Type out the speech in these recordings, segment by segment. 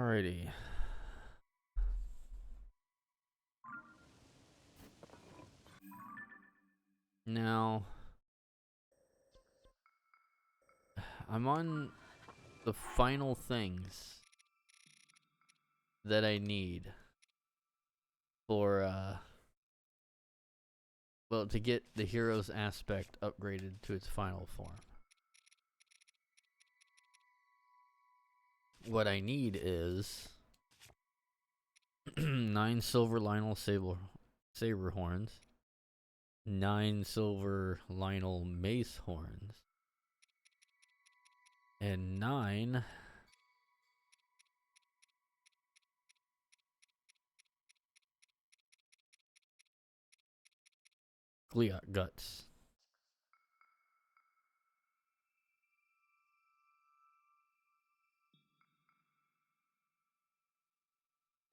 Alrighty. Now, I'm on the final things that I need for, well, to get the hero's aspect upgraded to its final form. What I need is 9 silver Lionel saber horns, 9 silver Lionel mace horns, and 9 Gliok guts.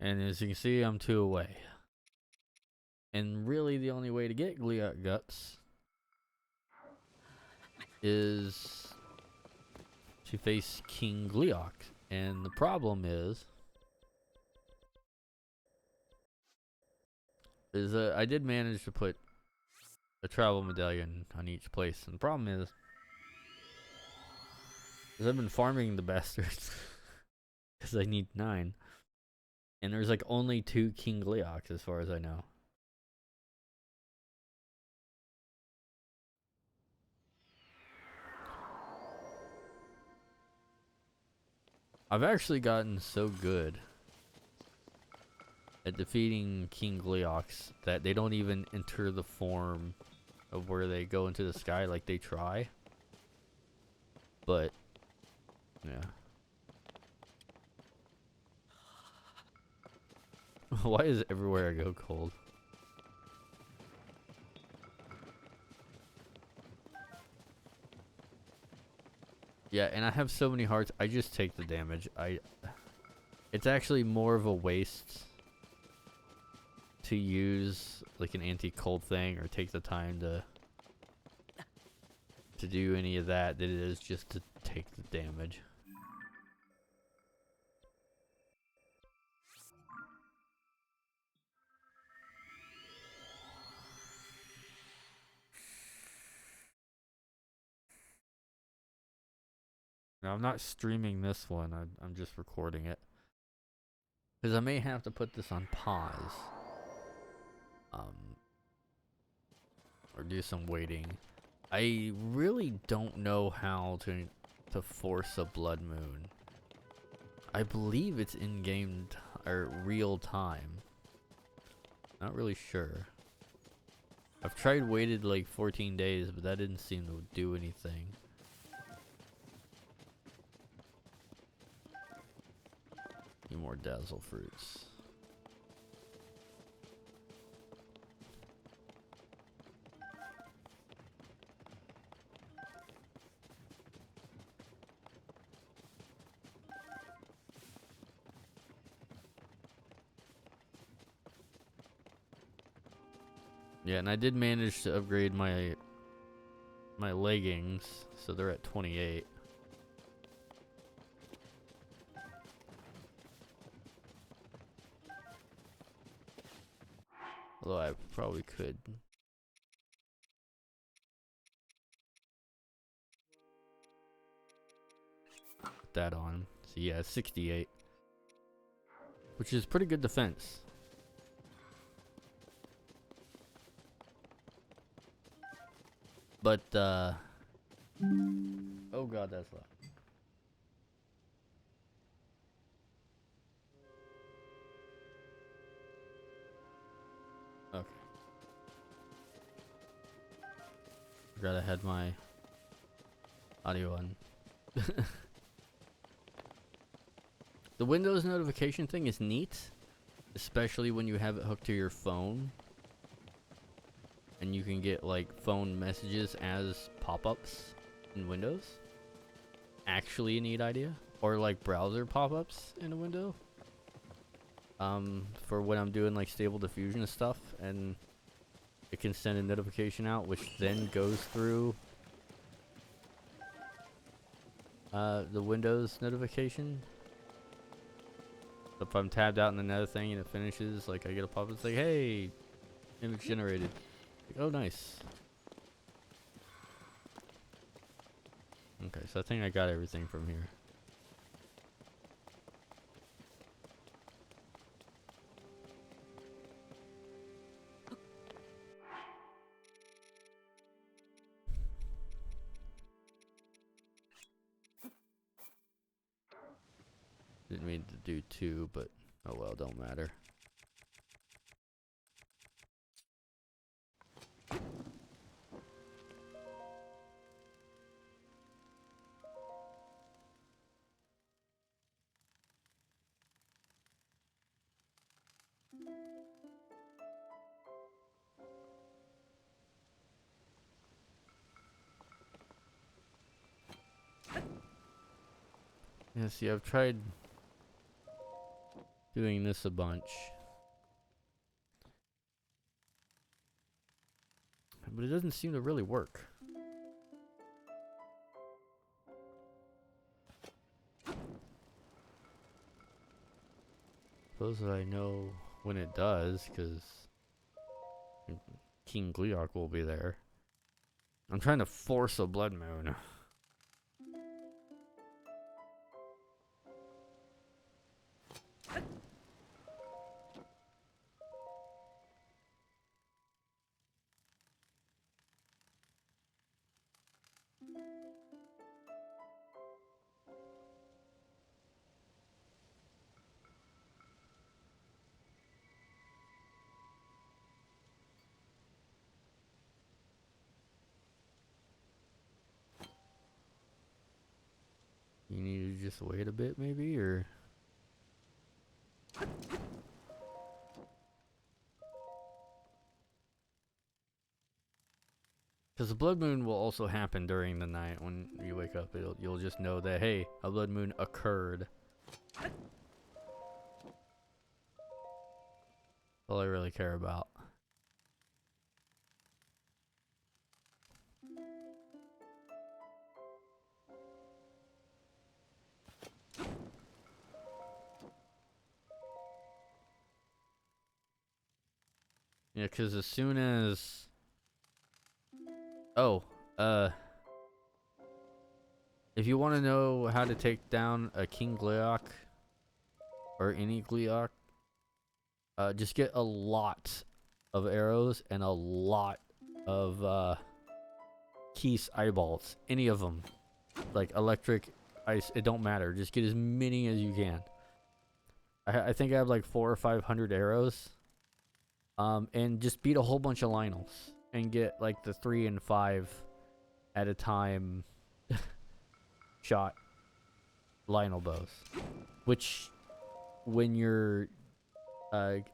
And as you can see, I'm 2 away. And really the only way to get Gliok guts is to face King Gliok. And the problem is I did manage to put a travel medallion on each place. And the problem is I've been farming the bastards because I need 9. And there's like only 2 King Glioks as far as I know. I've actually gotten so good at defeating King Glioks that they don't even enter the form of where they go into the sky. Like, they try. But, yeah. Why is everywhere I go cold? Yeah, and I have so many hearts, I just take the damage. It's actually more of a waste to use like an anti-cold thing or take the time to do any of that than it is just to take the damage. Now, I'm not streaming this one, I'm just recording it. Because I may have to put this on pause. Or do some waiting. I really don't know how to force a blood moon. I believe it's in-game or real time. Not really sure. I've tried waited like 14 days, but that didn't seem to do anything. Need more dazzle fruits. Yeah, and I did manage to upgrade my leggings, so they're at 28. Although I probably could. Put that on. So yeah, 68. Which is pretty good defense. But, oh god, that's loud. Okay. Forgot I had my audio on. The Windows notification thing is neat, especially when you have it hooked to your phone. And you can get like phone messages as pop-ups in Windows. Actually a neat idea. Or like browser pop-ups in a window. For when I'm doing like stable diffusion and stuff, and it can send a notification out, which then goes through the Windows notification. If I'm tabbed out in another thing and it finishes, like I get a pop, it's like, hey, image generated. Like, oh, nice. Okay, so I think I got everything from here. Didn't mean to do 2, but oh well, don't matter. Yeah, see, I've tried doing this a bunch, but it doesn't seem to really work. Suppose that I know when it does, because King Gleeok will be there. I'm trying to force a blood moon. You need to just wait a bit, maybe, or... Because the blood moon will also happen during the night when you wake up. You'll just know that, hey, a blood moon occurred. All I really care about. Yeah, because as soon as... Oh, if you want to know how to take down a King Gleeok, or any Gleeok, just get a lot of arrows and a lot of Keese eyeballs. Any of them. Like electric, ice, it don't matter. Just get as many as you can. I think I have like 400 or 500 arrows. And just beat a whole bunch of Lionels. And get like the 3 and 5 at a time shot Lionel bows. Which, when you're,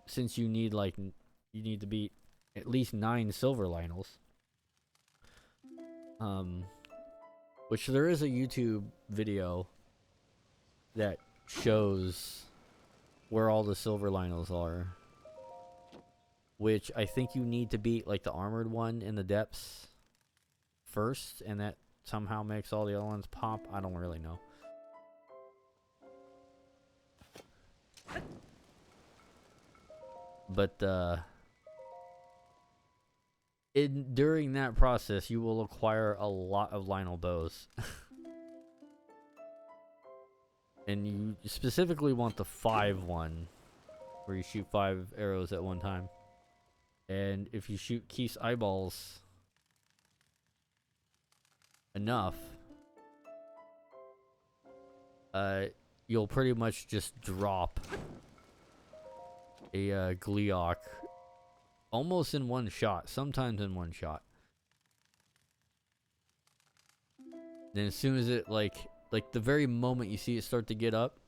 since you need like, you need to beat at least 9 silver Lionels. Which there is a YouTube video that shows where all the silver Lionels are. Which I think you need to beat like the armored one in the depths first, and that somehow makes all the other ones pop. I don't really know. But during that process, you will acquire a lot of Lionel bows. And you specifically want the 5 one, where you shoot 5 arrows at one time. And if you shoot Keese eyeballs enough, you'll pretty much just drop a Gleeok almost in one shot, sometimes in one shot. Then as soon as it like the very moment you see it start to get up,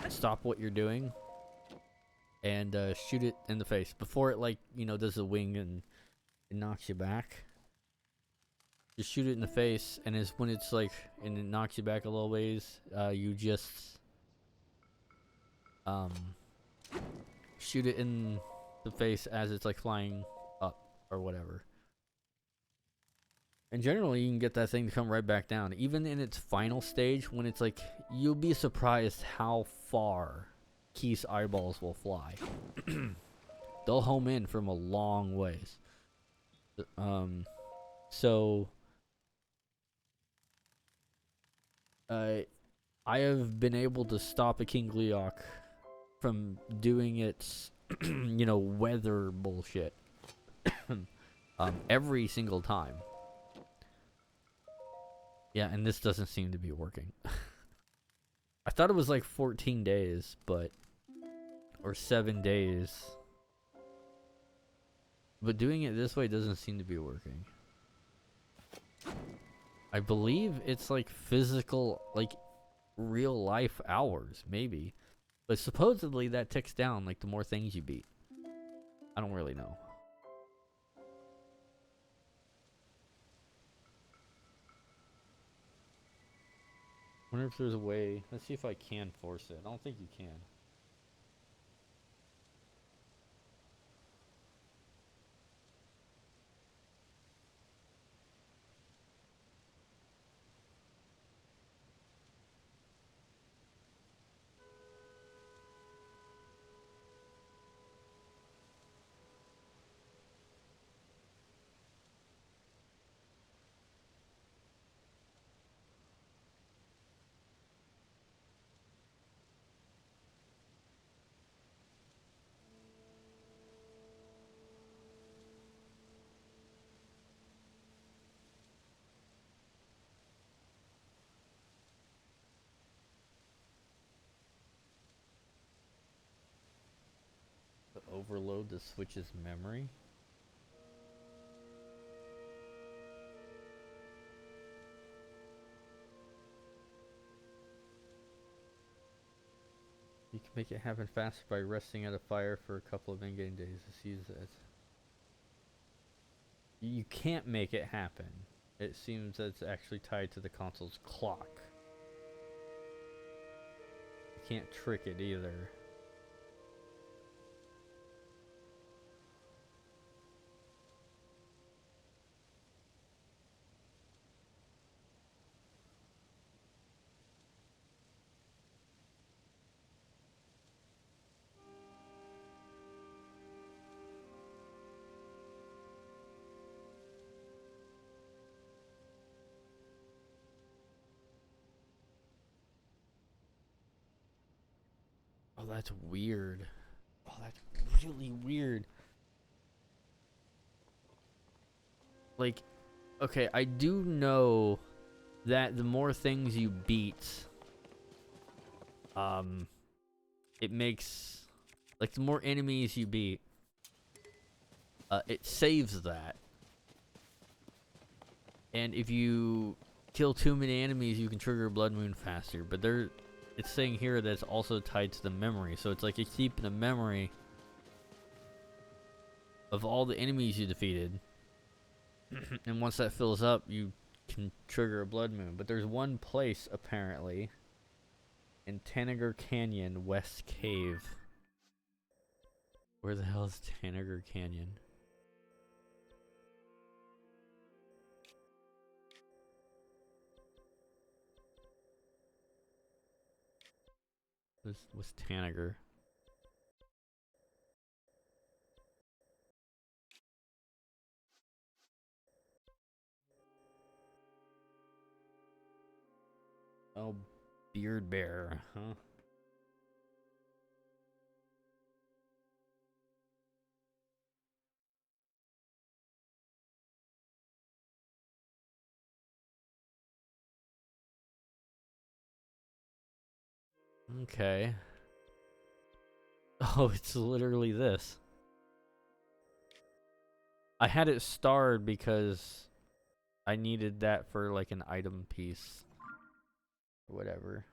stop what you're doing and shoot it in the face before it, like, you know, does a wing and it knocks you back. Just shoot it in the face, and when it's like, and it knocks you back a little ways, you just shoot it in the face as it's like flying up or whatever. And generally, you can get that thing to come right back down. Even in its final stage, when it's like, you'll be surprised how far Keith's eyeballs will fly. They'll home in from a long ways. So I have been able to stop a King Leok from doing its, weather bullshit. Every single time. Yeah, and this doesn't seem to be working. I thought it was like 14 days, but... Or 7 days. But doing it this way doesn't seem to be working. I believe it's like physical, like real life hours, maybe. But supposedly that ticks down like the more things you beat. I don't really know. Wonder if there's a way. Let's see if I can force it. I don't think you can. To overload the Switch's memory? You can make it happen faster by resting at a fire for a couple of in-game days. Let's use that. You can't make it happen. It seems that it's actually tied to the console's clock. You can't trick it either. Oh, that's weird. Oh, that's really weird. Like, okay, I do know that the more things you beat, it makes, like, the more enemies you beat, it saves that. And if you kill too many enemies, you can trigger a blood moon faster. But it's saying here that it's also tied to the memory. So it's like you keep the memory of all the enemies you defeated. And once that fills up, you can trigger a blood moon. But there's one place, apparently, in Tanager Canyon, West Cave. Where the hell is Tanager Canyon? What's Tanager? Oh, Beard Bear, huh? Okay. Oh, it's literally this. I had it starred because I needed that for like an item piece. Or whatever.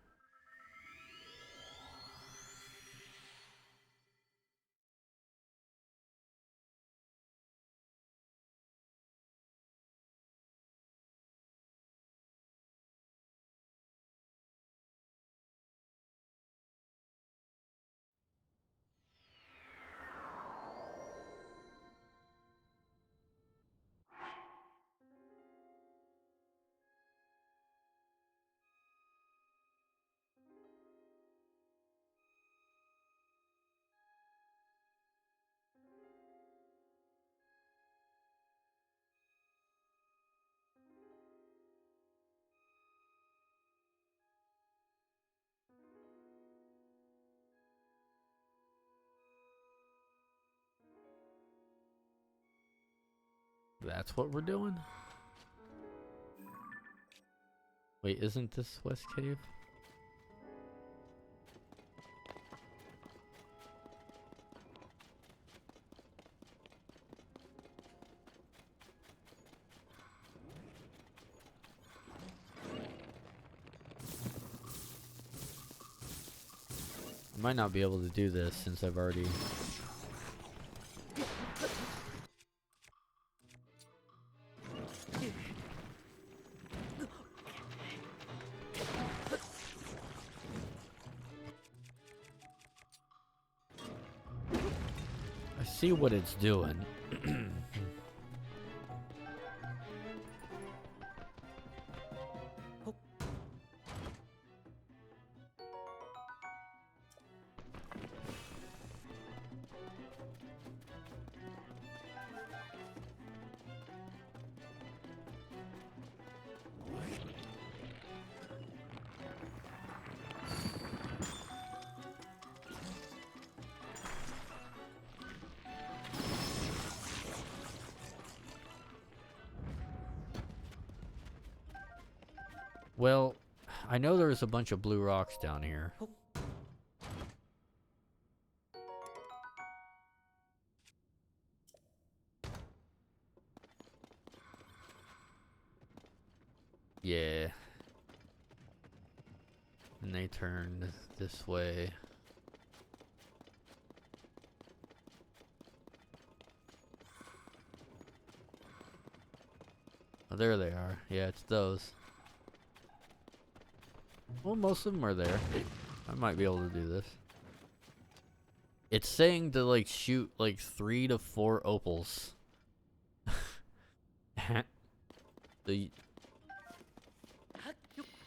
That's what we're doing? Wait, isn't this West Cave? I might not be able to do this since I've already... I see what it's doing. Well, I know there's a bunch of blue rocks down here. Yeah. And they turned this way. Oh, there they are. Yeah, it's those. Well, most of them are there. I might be able to do this. It's saying to like shoot like 3 to 4 opals. So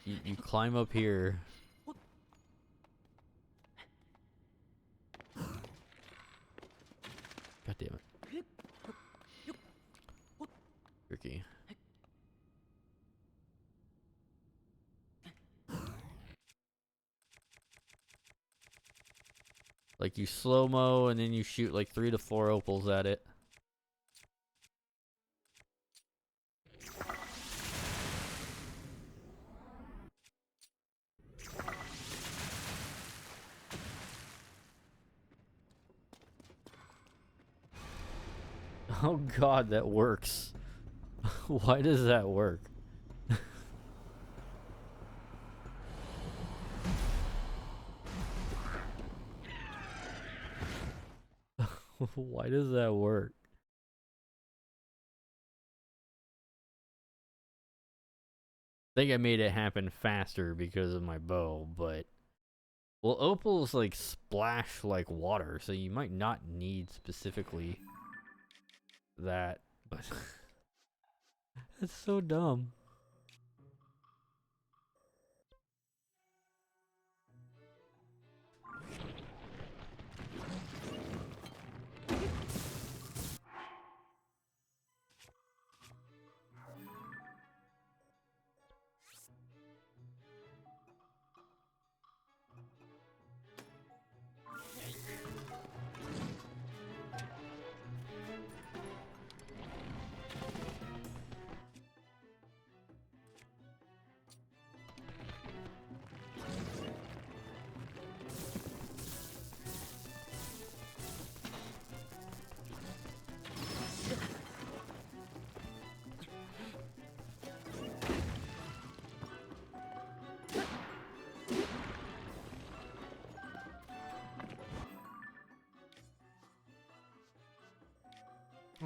you climb up here. God damn it. Tricky. Like you slow-mo and then you shoot like 3 to 4 opals at it. Oh god, that works. Why does that work? Why does that work? I think I made it happen faster because of my bow, but... Well, opals like splash like water, so you might not need specifically that, but... That's so dumb.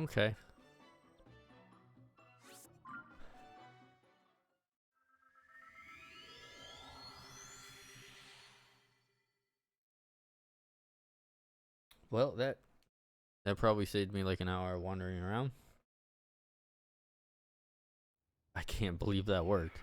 Okay. Well, that probably saved me like an hour wandering around. I can't believe that worked.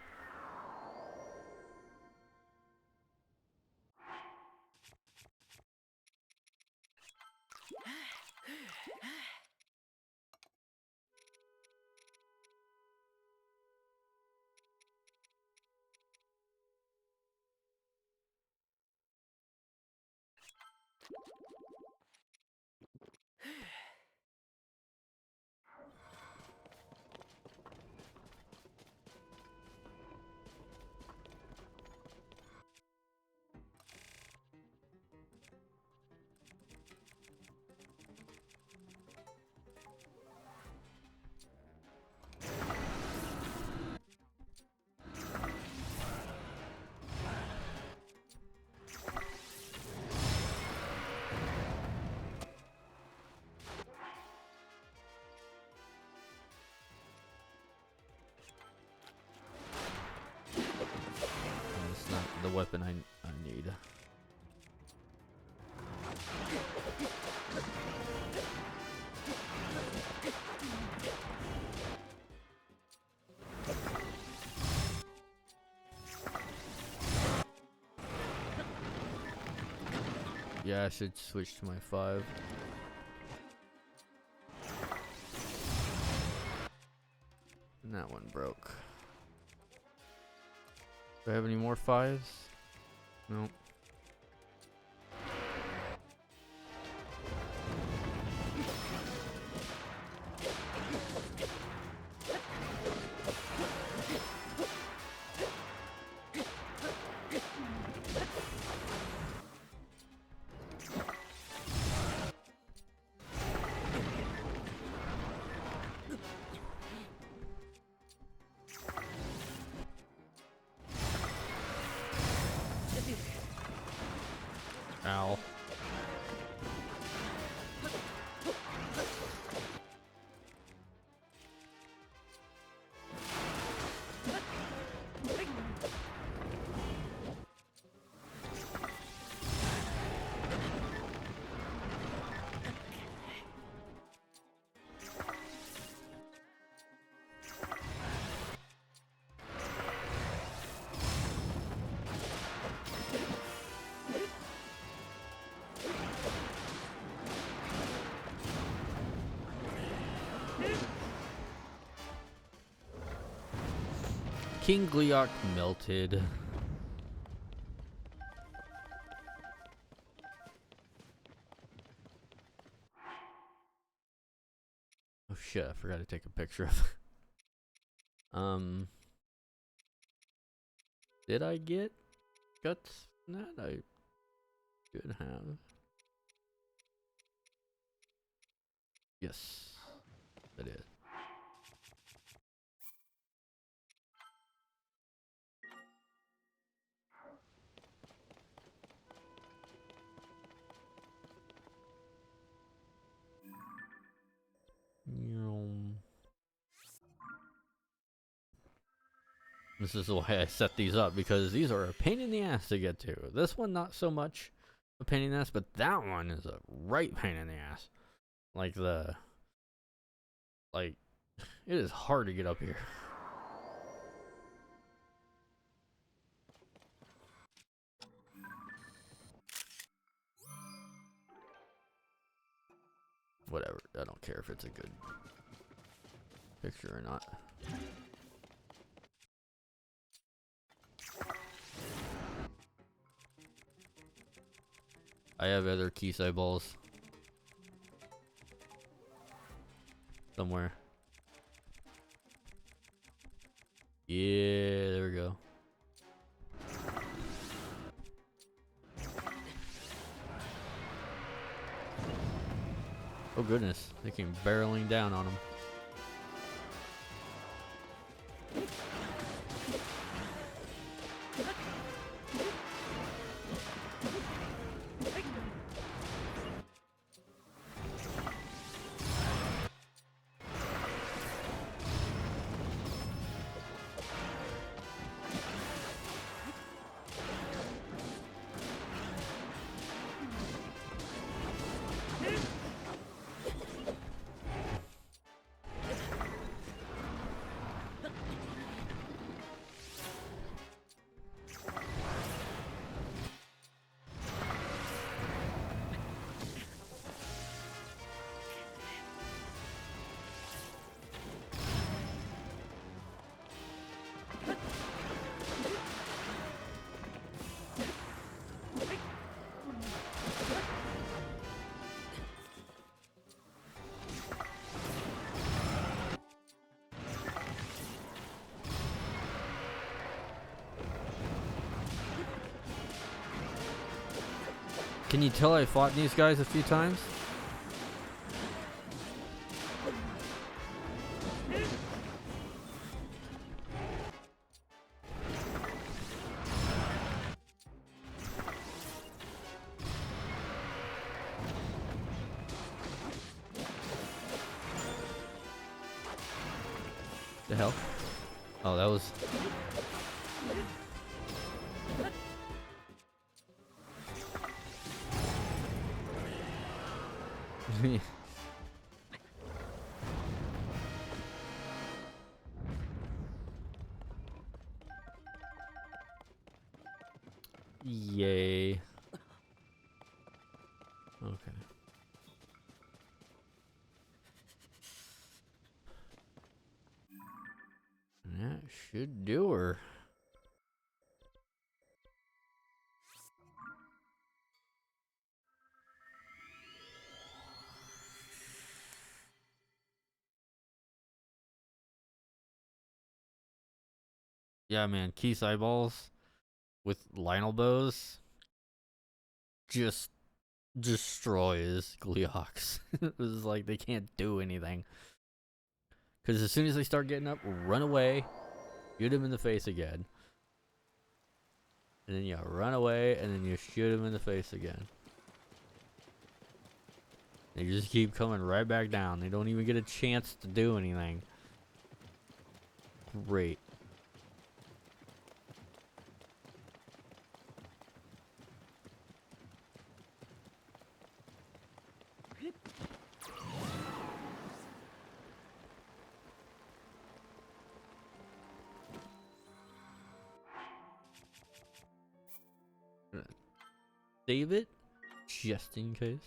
the weapon I need. Yeah, I should switch to my 5. And that one broke. Do I have any more 5s? Nope. Ow. King Gleok melted. Oh shit, I forgot to take a picture of did I get guts? That I should have. Yes, I did. This is why I set these up, because these are a pain in the ass to get to. This one not so much a pain in the ass, but that one is a right pain in the ass. Like it is hard to get up here. Whatever, I don't care if it's a good picture or not. I have other Kisei balls somewhere. Yeah, there we go. Oh goodness, they came barreling down on him. Can you tell I fought these guys a few times? The hell? Oh, that was... Yay. Okay. That should do her. Yeah, man. Keith's eyeballs with Lionel bows just destroys Gleeox. It was like they can't do anything. Because as soon as they start getting up, run away, shoot him in the face again. And then you run away, and then you shoot him in the face again. They just keep coming right back down. They don't even get a chance to do anything. Great. Save it, just in case.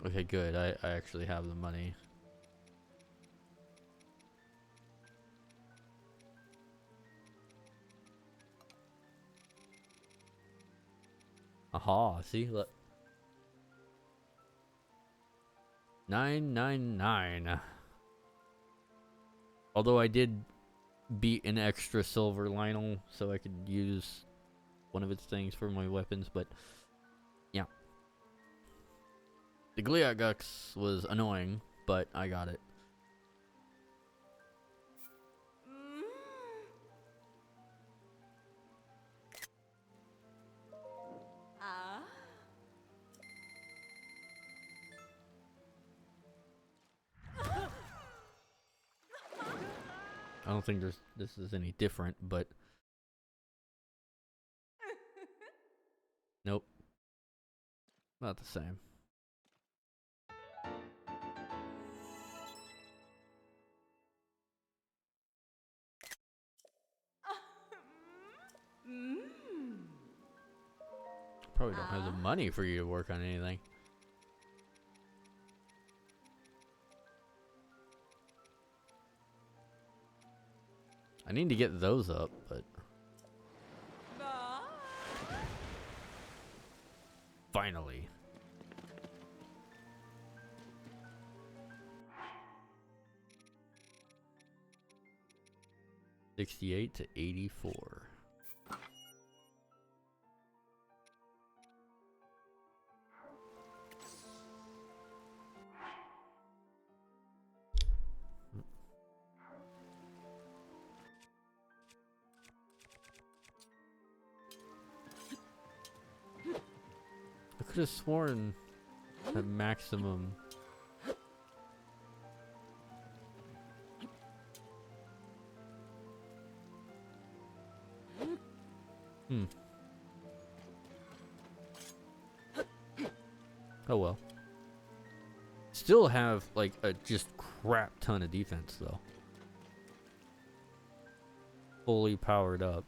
Okay, good. I actually have the money. Aha, see? Look. 999. Although I did beat an extra silver Lionel so I could use one of its things for my weapons, but yeah. The Gleeox was annoying, but I got it. I don't think this is any different, but nope. Not the same. Probably don't have the money for you to work on anything. I need to get those up, but finally. $68 to $84. I could have sworn the maximum. Oh well. Still have like a just crap ton of defense though. Fully powered up.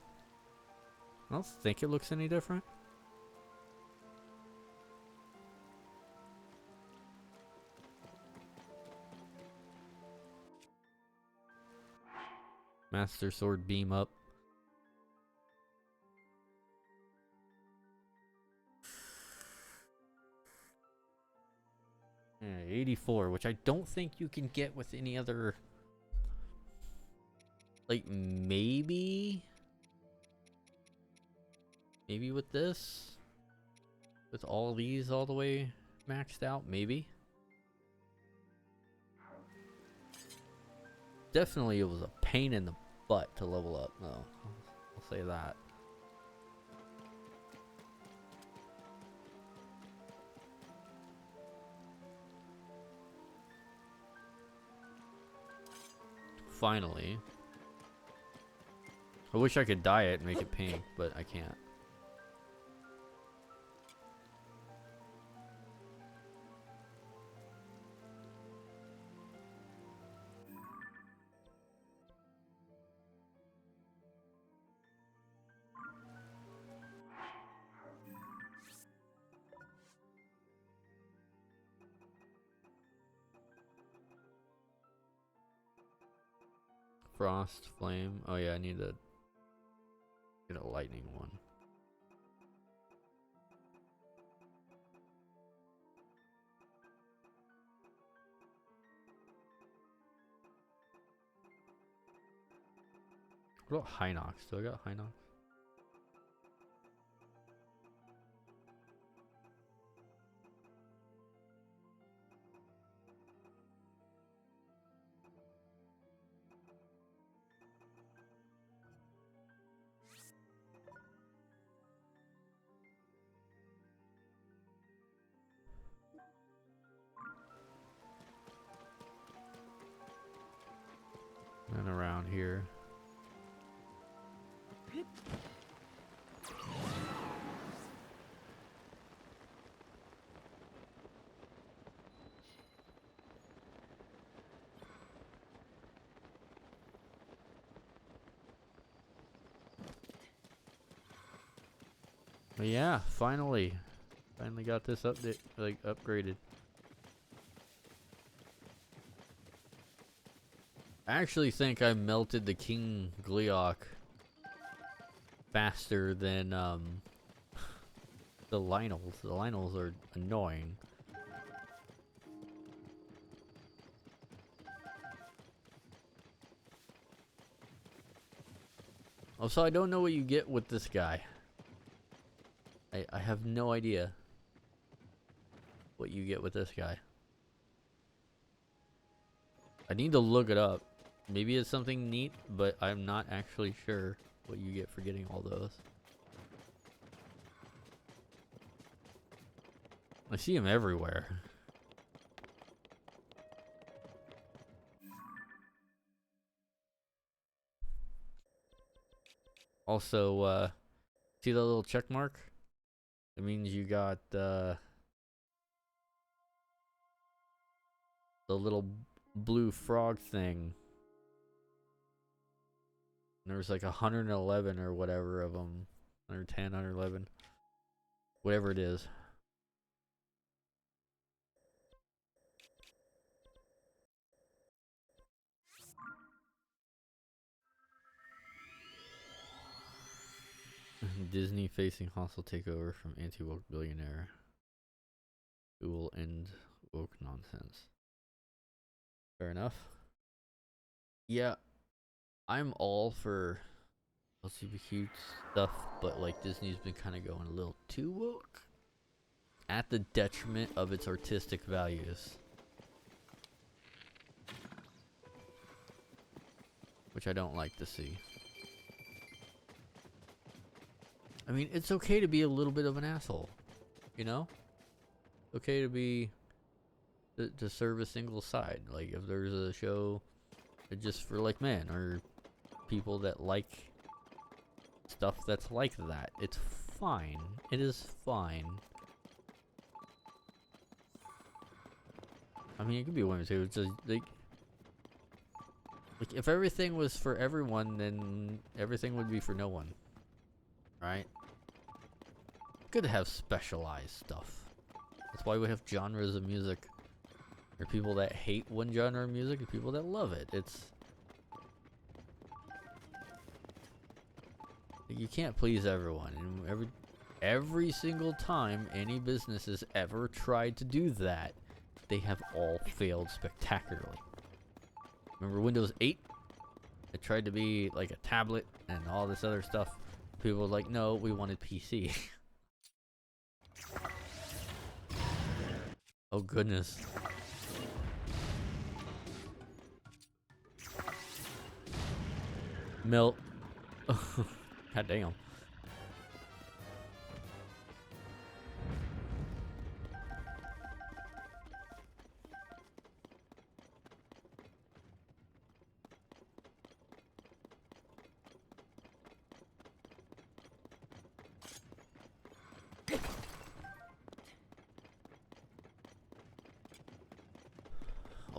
I don't think it looks any different. Master Sword beam up. Yeah, 84, which I don't think you can get with any other. Like maybe with this, with all these all the way maxed out, maybe. Definitely it was a pain in the butt to level up, though. I'll say that. finally. I wish I could dye it and make it pink, but I can't. Frost, flame. Oh yeah, I need to get a lightning one. What about Hinox? Do I got Hinox? And around here. But yeah, finally got this update, like upgraded. I actually think I melted the King Gleeok faster than the Lynels. The Lynels are annoying. Also, I don't know what you get with this guy. I have no idea what you get with this guy. I need to look it up. Maybe it's something neat, but I'm not actually sure what you get for getting all those. I see him everywhere. Also, see that little check mark? It means you got the little blue frog thing. And there's like 111 or whatever of them. 110, 111. Whatever it is. Disney facing hostile takeover from anti-woke billionaire who will end woke nonsense. Fair enough. Yeah, I'm all for LGBTQ stuff, but like Disney's been kind of going a little too woke at the detriment of its artistic values, which I don't like to see. I mean, it's okay to be a little bit of an asshole, you know? Okay to be to serve a single side. Like if there's a show just for like men or people that like stuff that's like that, it's fine. It is fine. I mean, it could be women too. It's just like if everything was for everyone, then everything would be for no one, right? Good to have specialized stuff. That's why we have genres of music. There are people that hate one genre of music and people that love it. It's you can't please everyone, and every single time any business has ever tried to do that, they have all failed spectacularly. Remember Windows 8? It tried to be like a tablet and all this other stuff. People were like, no, we wanted PC. Oh goodness. Melt. God damn.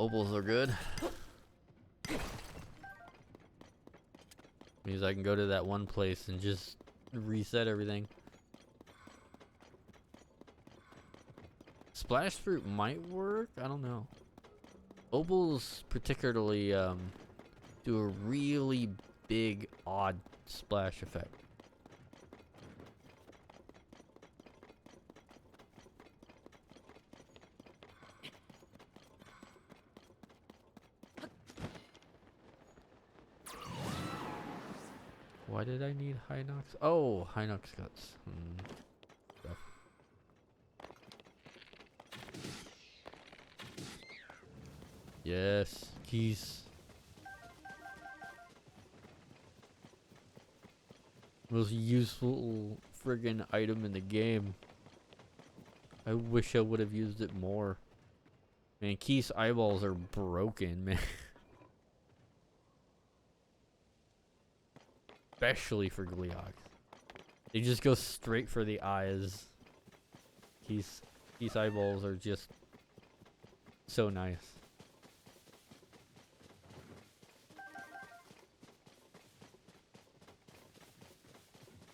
Opals are good. Means I can go to that one place and just reset everything. Splash fruit might work. I don't know. Opals particularly do a really big odd splash effect. Why did I need Hinox? Oh, Hinox guts. Stuff. Yes, keys. Most useful friggin' item in the game. I wish I would have used it more. Man, Keith's eyeballs are broken, man. Especially for Gleeok. They just go straight for the eyes. Keith's eyeballs are just so nice.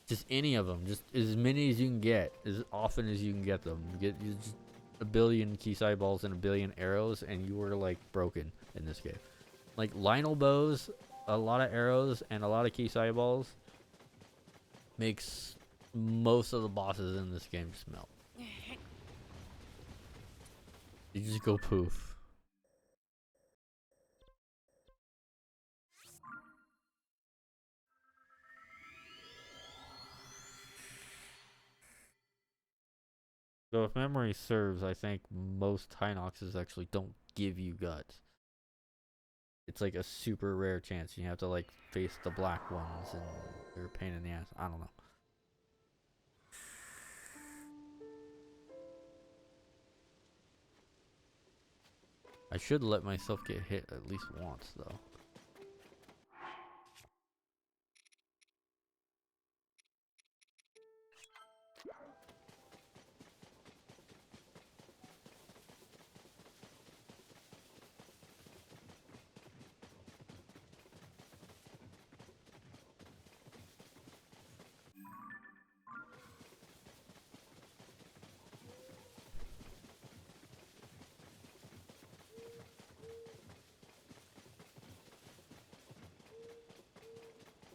Just any of them. Just as many as you can get. As often as you can get them. Get just a billion Keith's eyeballs and a billion arrows and you were like broken in this game. Like Lionel bows, a lot of arrows, and a lot of Keith's eyeballs makes most of the bosses in this game smell. You just go poof. So if memory serves, I think most Hinoxes actually don't give you guts. It's like a super rare chance. You have to like face the black ones and they're a pain in the ass. I don't know. I should let myself get hit at least once though.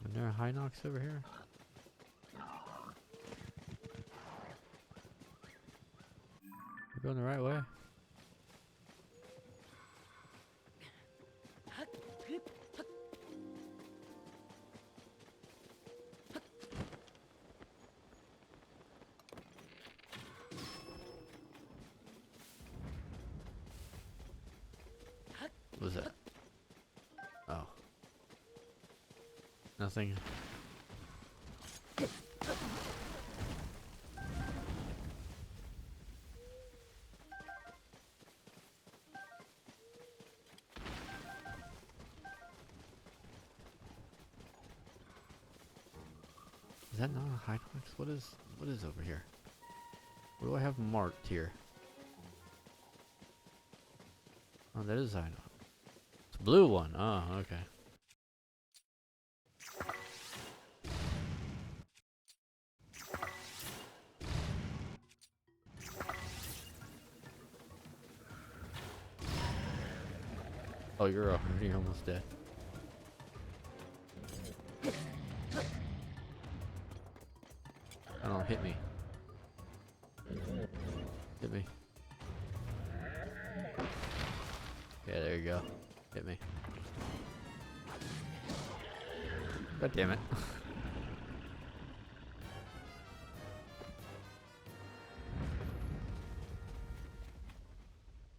Is there a Hinox over here? We're going the right way. What was that? Oh. Nothing. Is that not a Hinox? What is over here? What do I have marked here? Oh, that is Hinox. It's a blue one. Oh, okay. Oh, you're almost dead. Oh, hit me. Hit me. Yeah, there you go. Hit me. God damn it.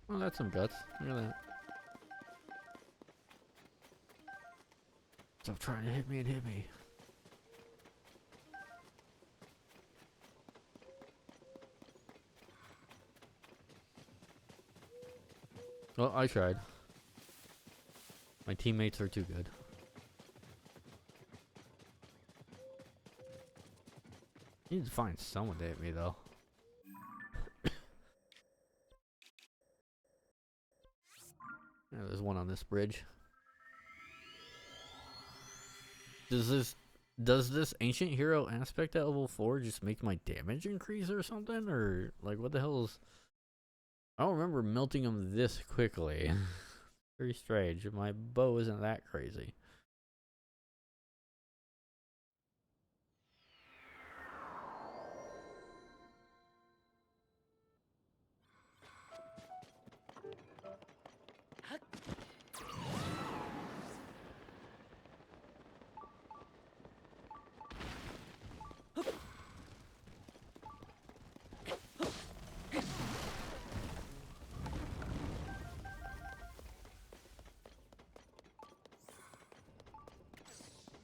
Oh, that's some guts. Look at that. Stop trying to hit me and hit me. Well, I tried. My teammates are too good. You need to find someone to hit me though. Yeah, there's one on this bridge. Does this ancient hero aspect at level 4 just make my damage increase or something? Or like what the hell is... I don't remember melting them this quickly. Very strange. My bow isn't that crazy.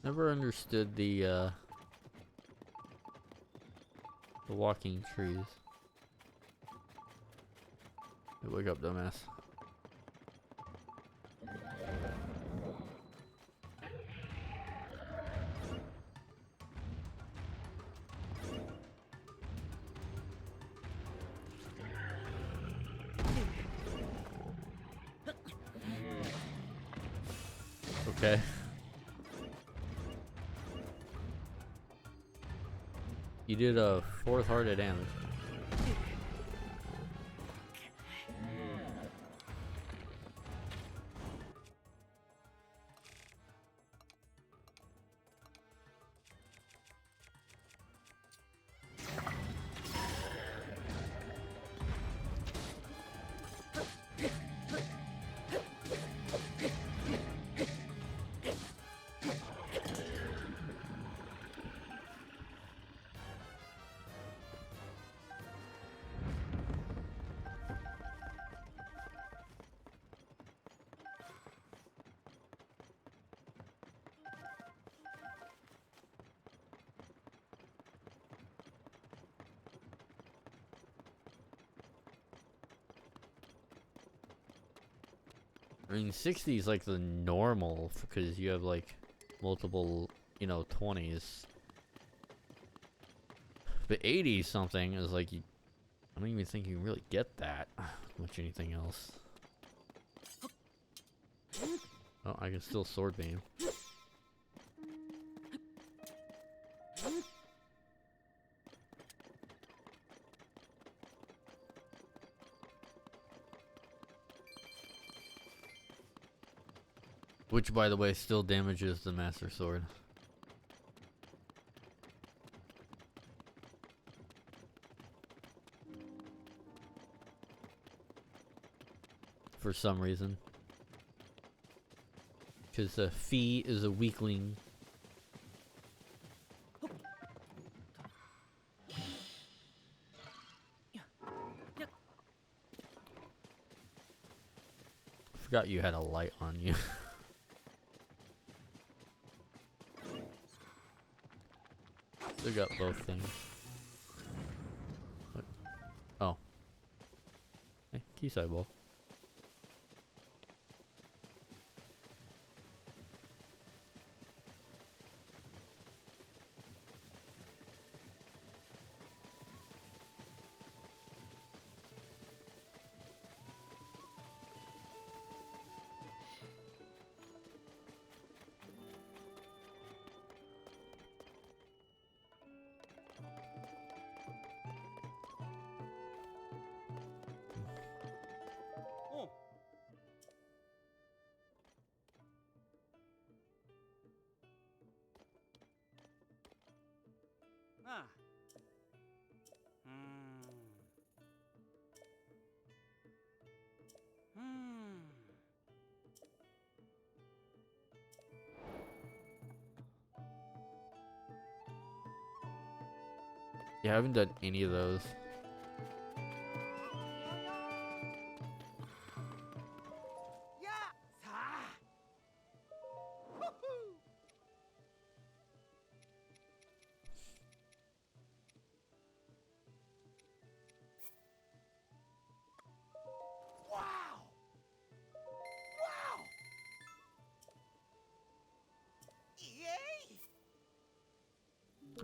Never understood the walking trees. Hey, wake up, dumbass. Okay. You did a 4th heart of damage. I mean, 60 is like the normal because you have like multiple, you know, 20s. But 80 something is like, I don't even think you can really get that much anything else. Oh, I can still sword beam. Which, by the way, still damages the Master Sword. For some reason. Because Fee is a weakling. Forgot you had a light on you. Still got both things. What? Oh. Hey, key sidewall. Yeah, I haven't done any of those.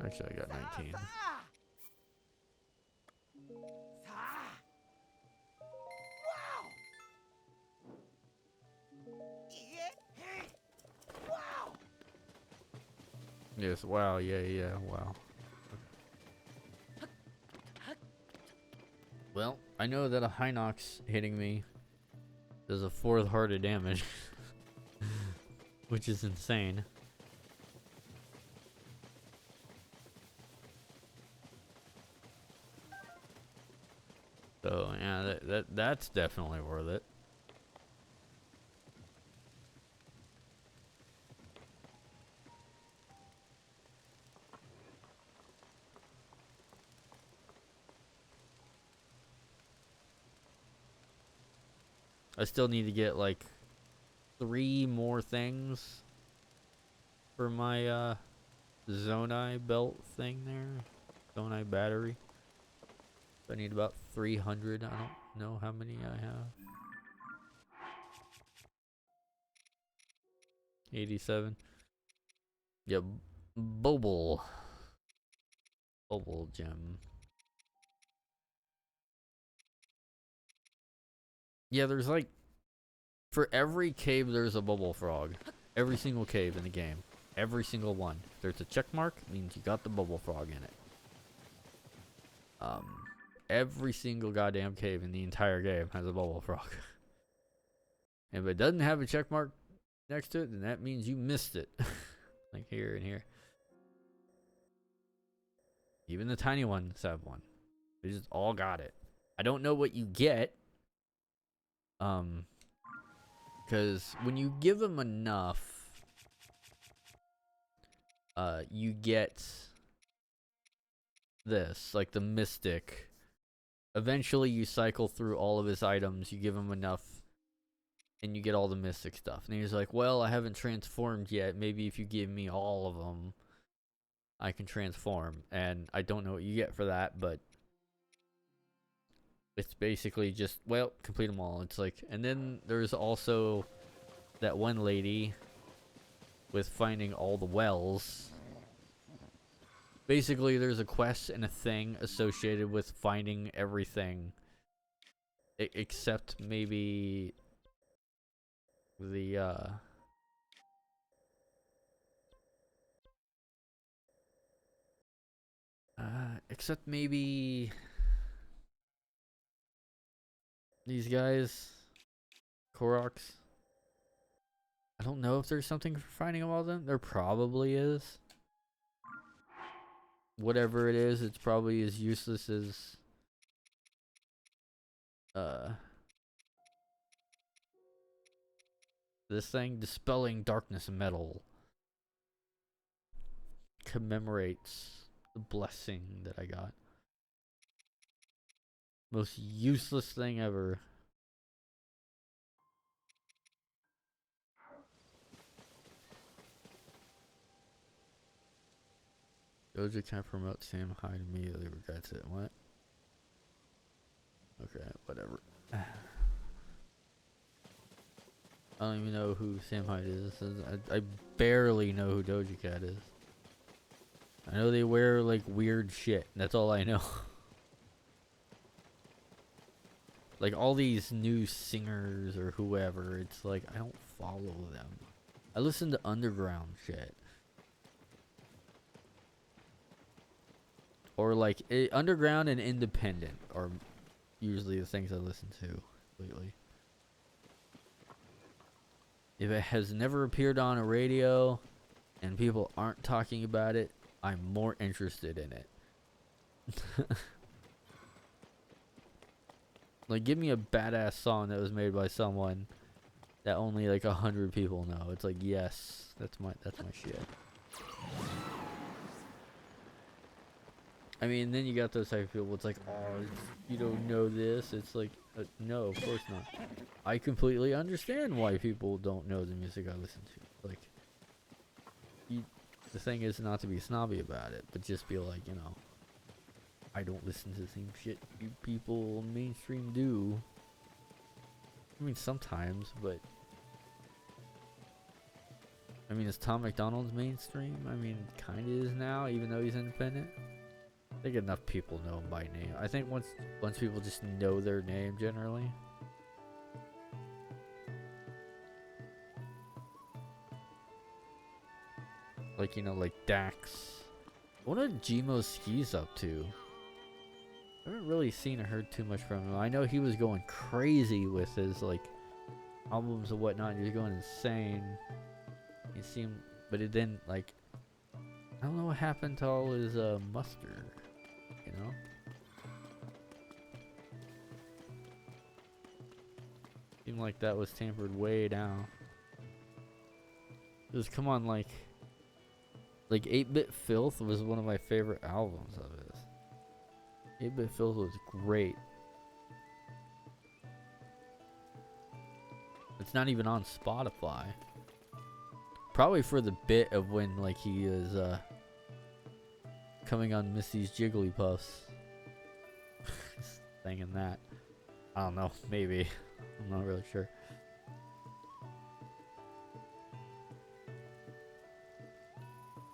Actually, I got 19. Yes, wow, yeah, wow. Well, I know that a Hinox hitting me does a 4th heart of damage, which is insane. So yeah, that's definitely worth it. I still need to get like 3 more things for my Zonai belt thing there. Zonai battery. I need about 300. I don't know how many I have. 87. Yep. Bobble gem. Yeah, there's like, for every cave there's a bubble frog. Every single cave in the game. Every single one. There's a check mark, means you got the bubble frog in it. Every single goddamn cave in the entire game has a bubble frog. And if it doesn't have a check mark next to it, then that means you missed it. Like here and here. Even the tiny ones have one. They just all got it. I don't know what you get. Because when you give them enough, you get this, like the Mystic. Eventually you cycle through all of his items, you give him enough, and you get all the Mystic stuff. And he's like, well, I haven't transformed yet. Maybe if you give me all of them, I can transform. And I don't know what you get for that, but it's basically just, well, complete them all. It's like, and then there's also that one lady with finding all the wells. Basically, there's a quest and a thing associated with finding everything, except maybe the except maybe these guys, Koroks. I don't know if there's something for finding all of them. There probably is. Whatever it is, it's probably as useless as this thing. Dispelling darkness metal commemorates the blessing that I got. Most useless thing ever. Doja can't promote Sam Hyde immediately regrets it. What? Okay, whatever. I don't even know who Sam Hyde is. I barely know who Doja Cat is. I know they wear like weird shit. That's all I know. Like all these new singers or whoever, it's like I don't follow them. I listen to underground shit. Or like underground and independent are usually the things I listen to lately. If it has never appeared on a radio and people aren't talking about it, I'm more interested in it. Like, give me a badass song that was made by someone that only like 100 people know. It's like, yes, that's my shit. I mean, then you got those type of people. It's like, oh, you don't know this. It's like, no, of course not. I completely understand why people don't know the music I listen to. Like, the thing is not to be snobby about it, but just be like, you know, I don't listen to the same shit you people mainstream do. I mean, sometimes, but I mean, is Tom McDonald's mainstream? I mean, kind of is now, even though he's independent. I think enough people know him by name. I think once people just know their name generally. Like, you know, like Dax. What are Gmo Skis up to? I haven't really seen or heard too much from him. I know he was going crazy with his, like, albums and whatnot. He was going insane. He seemed, but it didn't, like, I don't know what happened to all his, mustard, you know? Seemed like that was tampered way down. Just come on, like 8-Bit Filth was one of my favorite albums of his. 8-Bit Filth was great. It's not even on Spotify. Probably for the bit of when, like, he is coming on Missy's Jigglypuffs. Thinking that. I don't know, maybe. I'm not really sure.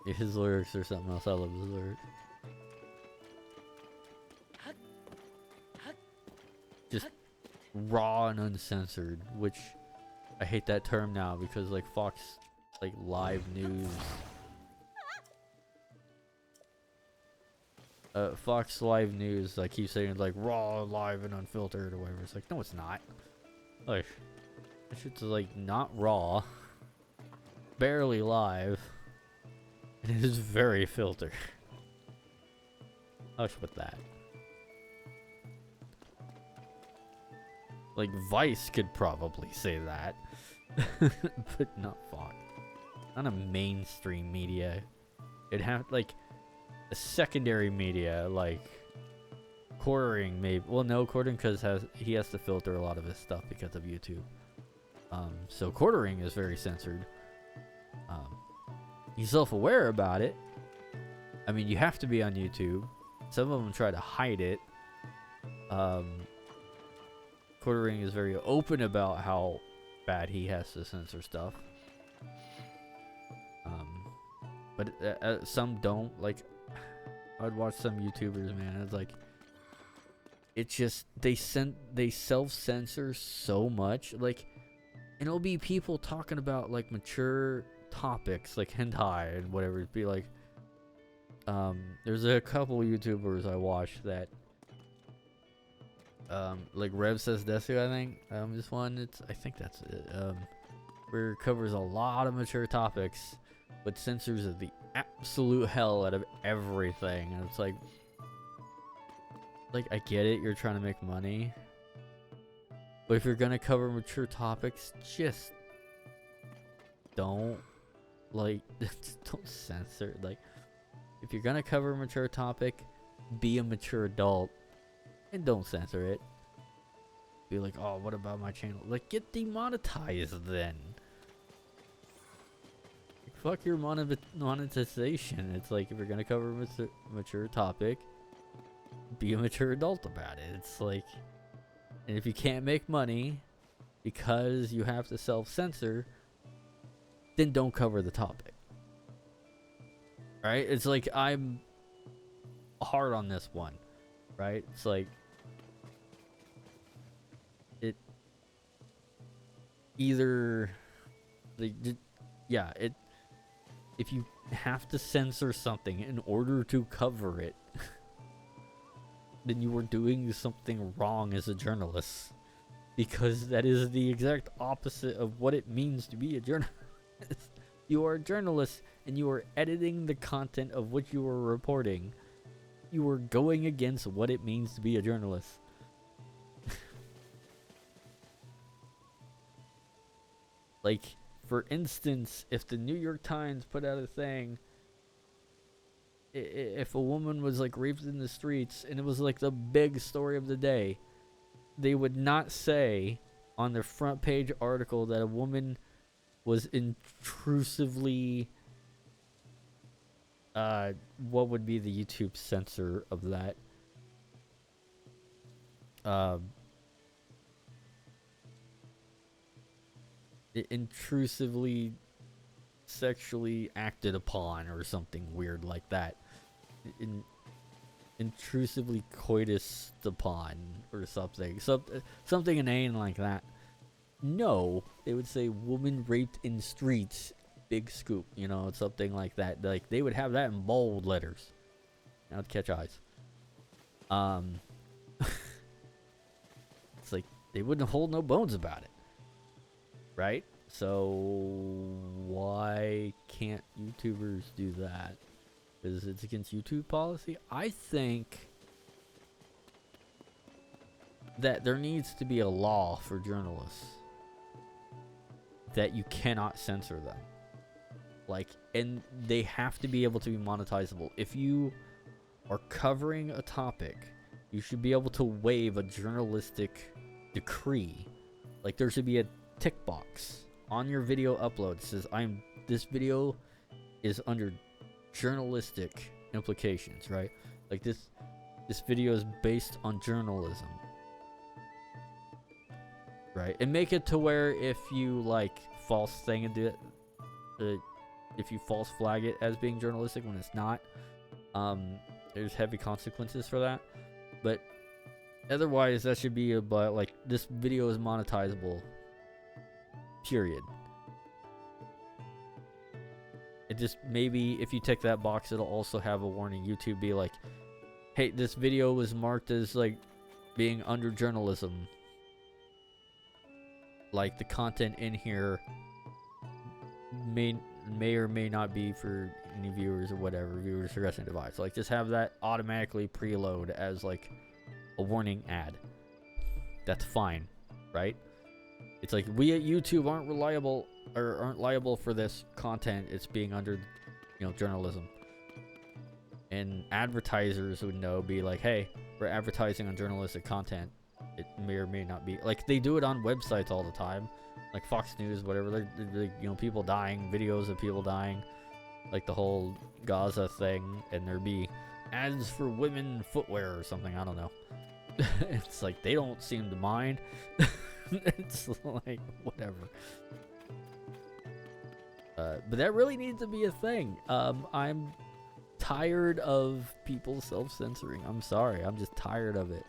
His lyrics are something else. I love his lyrics. Just raw and uncensored, which I hate that term now because, like, Fox, like, live news. Fox Live News, like, keeps saying, like, raw, live, and unfiltered or whatever. It's like, no, it's not. Like, that shit's, like, not raw. Barely live. It is very filtered. Hush with that. Like, Vice could probably say that. But not Fox. Not a mainstream media. It'd have, like, a secondary media, like Quartering, maybe. Well, no, Quartering because he has to filter a lot of his stuff because of YouTube. So Quartering is very censored. He's self-aware about it. I mean, you have to be on YouTube. Some of them try to hide it. Quartering is very open about how bad he has to censor stuff. But some don't. Like, I'd watch some YouTubers, man. It's like, it's just they self-censor so much. Like, and it'll be people talking about, like, mature topics, like hentai and whatever. It'd be like, there's a couple YouTubers I watch that, like Rev Says Desu, I think, this one, I think that's it, where it covers a lot of mature topics, but censors the absolute hell out of everything. And it's like, I get it, you're trying to make money, but if you're gonna cover mature topics, just don't, like, don't censor. Like, if you're gonna cover a mature topic, be a mature adult and don't censor it. Be like, oh, what about my channel? Like, get demonetized then. Like, fuck your monetization. It's like, if you're gonna cover a mature topic, be a mature adult about it. It's like, and if you can't make money because you have to self-censor, then don't cover the topic. Right? It's like, I'm hard on this one. Right? It's like, it either, like, yeah, it, if you have to censor something in order to cover it, then you are doing something wrong as a journalist, because that is the exact opposite of what it means to be a journalist. You are a journalist and you are editing the content of what you are reporting. You are going against what it means to be a journalist. Like, for instance, if the New York Times put out a thing, if a woman was, like, raped in the streets and it was, like, the big story of the day, they would not say on their front page article that a woman was intrusively, what would be the YouTube censor of that? Intrusively sexually acted upon or something weird like that. Intrusively coitused upon or something. Something inane like that. No, they would say woman raped in streets big scoop, you know, something like that. Like they would have that in bold letters. That would catch eyes. It's like they wouldn't hold no bones about it, right? So why can't YouTubers do that? Because it's against YouTube policy? I think that there needs to be a law for journalists that you cannot censor them. Like, and they have to be able to be monetizable. If you are covering a topic, you should be able to waive a journalistic decree. Like, there should be a tick box on your video upload that says, this video is under journalistic implications, right? Like, this video is based on journalism, right? And make it to where if you like false thing and do it, if you false flag it as being journalistic when it's not, there's heavy consequences for that. But otherwise, that should be about like, this video is monetizable, period. It just, maybe if you tick that box, it'll also have a warning. YouTube be like, hey, this video was marked as like being under journalism. Like, the content in here may or may not be for any viewers or whatever, viewers discretion device. Like, just have that automatically preload as like a warning ad. That's fine, right? It's like, we at YouTube aren't reliable or aren't liable for this content. It's being under, you know, journalism. And advertisers would know, be like, hey, we're advertising on journalistic content. It may or may not be. Like, they do it on websites all the time. Like Fox News, whatever. They're you know, people dying, videos of people dying. Like the whole Gaza thing. And there'd be ads for women footwear or something. I don't know. It's like, they don't seem to mind. It's like, whatever. But that really needs to be a thing. I'm tired of people self-censoring. I'm sorry. I'm just tired of it.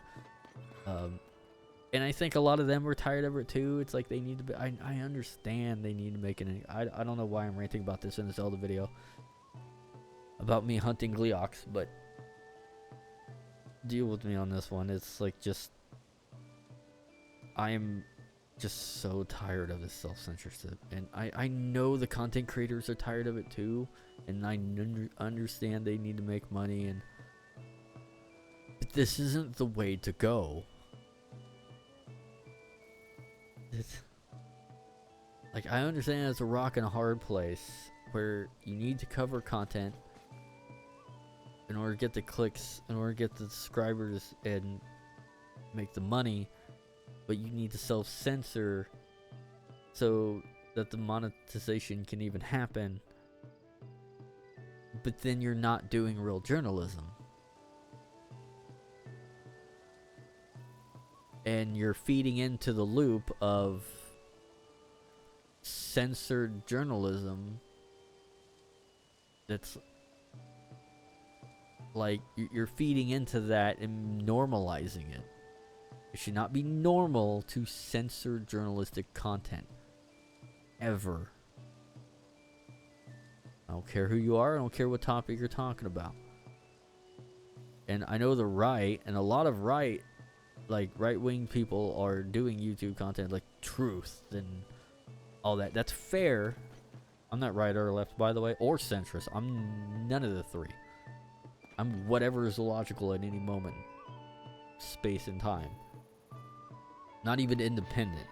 And I think a lot of them were tired of it too. It's like, they need to be, I understand they need to make it. I don't know why I'm ranting about this in the Zelda video about me hunting Gleox, but deal with me on this one. It's like, just, I am just so tired of this self-censorship, and I know the content creators are tired of it too, and I understand they need to make money, and but this isn't the way to go. Like, I understand it's a rock and a hard place where you need to cover content in order to get the clicks, in order to get the subscribers and make the money, but you need to self-censor so that the monetization can even happen. But then you're not doing real journalism. And you're feeding into the loop of censored journalism that's like, you're feeding into that and normalizing it. It should not be normal to censor journalistic content. Ever. I don't care who you are. I don't care what topic you're talking about. And I know the right, and a lot of right-wing people are doing YouTube content like Truth and all that. That's fair. I'm not right or left, by the way, or centrist. I'm none of the three. I'm whatever is logical at any moment, space and time. Not even independent.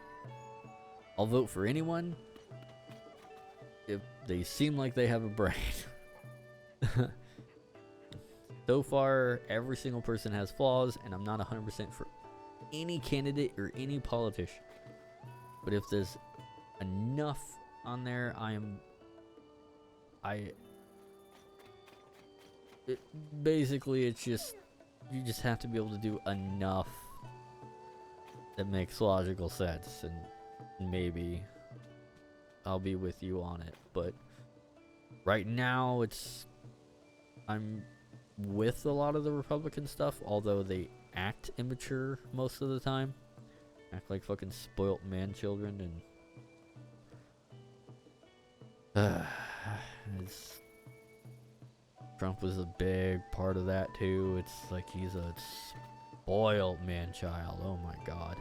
I'll vote for anyone if they seem like they have a brain. So far, every single person has flaws, and I'm not 100% for any candidate or any politician. But if there's enough on there, basically, it's just, you just have to be able to do enough that makes logical sense, and maybe I'll be with you on it. But right now, I'm with a lot of the Republican stuff, although they act immature most of the time. Act like fucking spoilt man children, and Trump was a big part of that too. It's like he's a spoiled man-child. Oh my god.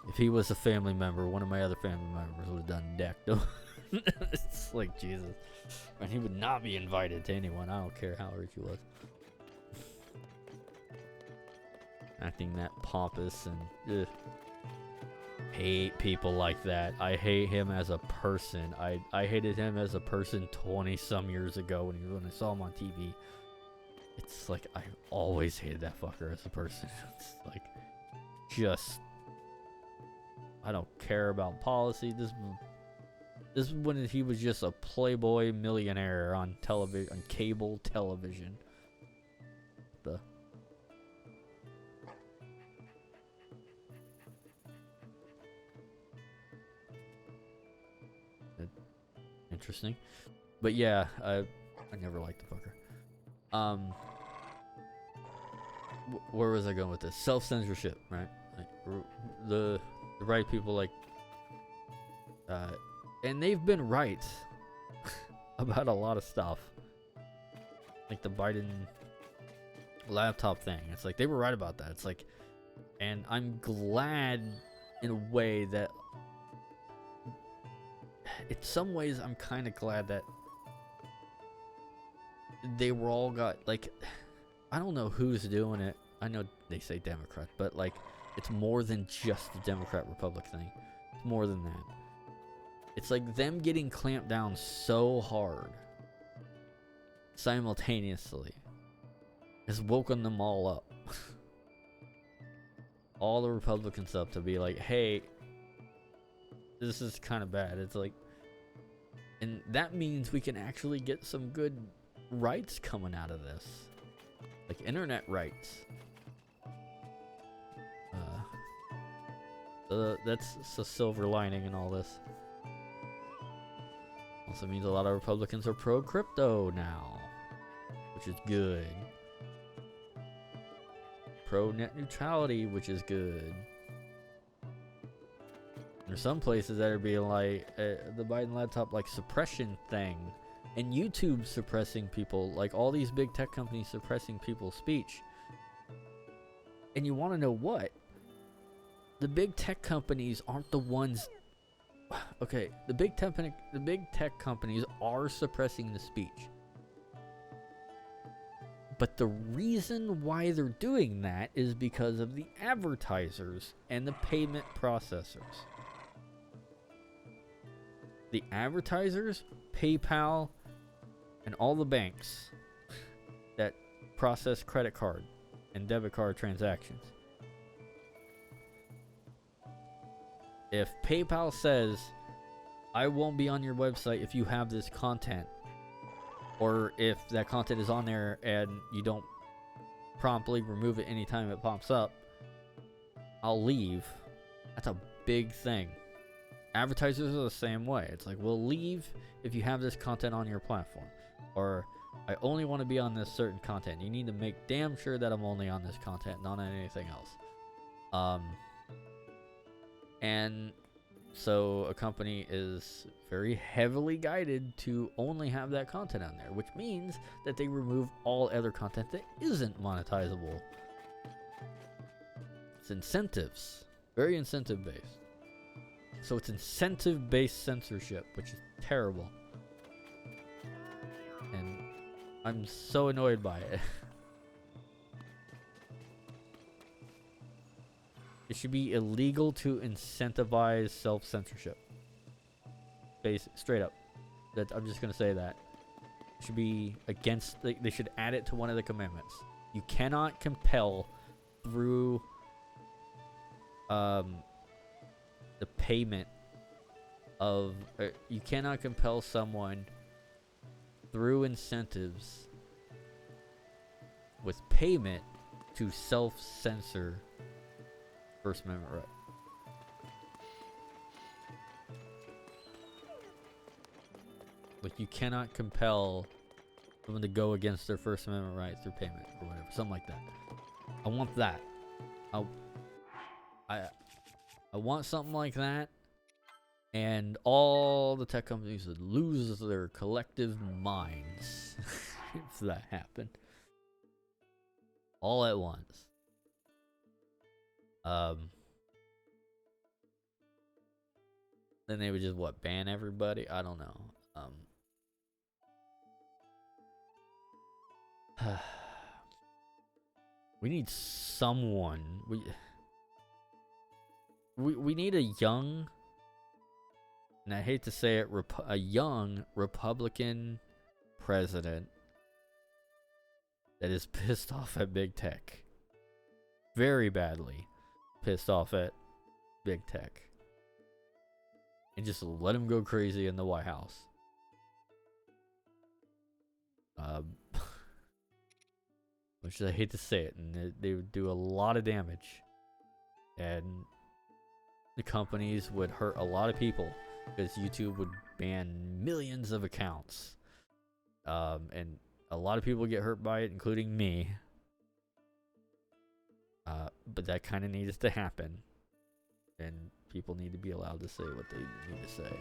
If he was a family member, one of my other family members would have done decked him. It's like, Jesus. And he would not be invited to anyone. I don't care how rich he was. Acting that pompous and ugh. Hate people like that. I hate him as a person. I hated him as a person 20 some years ago when I saw him on TV. It's like I always hated that fucker as a person. It's like just I don't care about policy. This is when he was just a playboy millionaire on television, on cable television. The interesting, but yeah, I never liked the fucker. Where was I going with this? Self-censorship, right? Like, the right people, like, and they've been right about a lot of stuff, like the Biden laptop thing. It's like they were right about that. It's like, and I'm glad in a way that, in some ways, I'm kind of glad that they were all got, like, I don't know who's doing it. I know they say Democrat, but like, it's more than just the Democrat-Republic thing. It's more than that. It's like them getting clamped down so hard simultaneously has woken them all up. All the Republicans up to be like, hey, this is kind of bad. It's like, and that means we can actually get some good rights coming out of this, like internet rights. That's a silver lining in all this. Also means a lot of Republicans are pro-crypto now, which is good. Pro-net neutrality, which is good. There's some places that are being like the Biden laptop like suppression thing, and YouTube suppressing people, like all these big tech companies suppressing people's speech. And you want to know what? The big tech companies aren't the ones. Okay, the big tech companies are suppressing the speech. But the reason why they're doing that is because of the advertisers and the payment processors. The advertisers, PayPal, and all the banks that process credit card and debit card transactions. If PayPal says, I won't be on your website if you have this content, or if that content is on there and you don't promptly remove it anytime it pops up, I'll leave. That's a big thing. Advertisers are the same way. It's like, we'll leave if you have this content on your platform. Or, I only want to be on this certain content. You need to make damn sure that I'm only on this content, not on anything else. And so a company is very heavily guided to only have that content on there, which means that they remove all other content that isn't monetizable. It's incentives. Very incentive-based. So it's incentive-based censorship, which is terrible. And I'm so annoyed by it. It should be illegal to incentivize self-censorship. Straight up. I'm just going to say that. It should be against... They should add it to one of the commandments. You cannot compel through the payment of... you cannot compel someone through incentives with payment to self-censor First Amendment right. Like, you cannot compel someone to go against their First Amendment right through payment or whatever, something like that. I want that. I want something like that And all the tech companies would lose their collective minds if that happened. All at once. Then they would just, what, ban everybody? I don't know. We need someone. We need a young, and I hate to say it, a young Republican president that is pissed off at big tech. Very badly pissed off at big tech. And just let him go crazy in the White House. Which I hate to say it, and they would do a lot of damage. And the companies would hurt a lot of people because YouTube would ban millions of accounts. And a lot of people get hurt by it, including me. But that kind of needs to happen. And people need to be allowed to say what they need to say.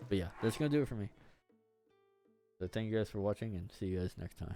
But yeah, that's going to do it for me. So thank you guys for watching, and see you guys next time.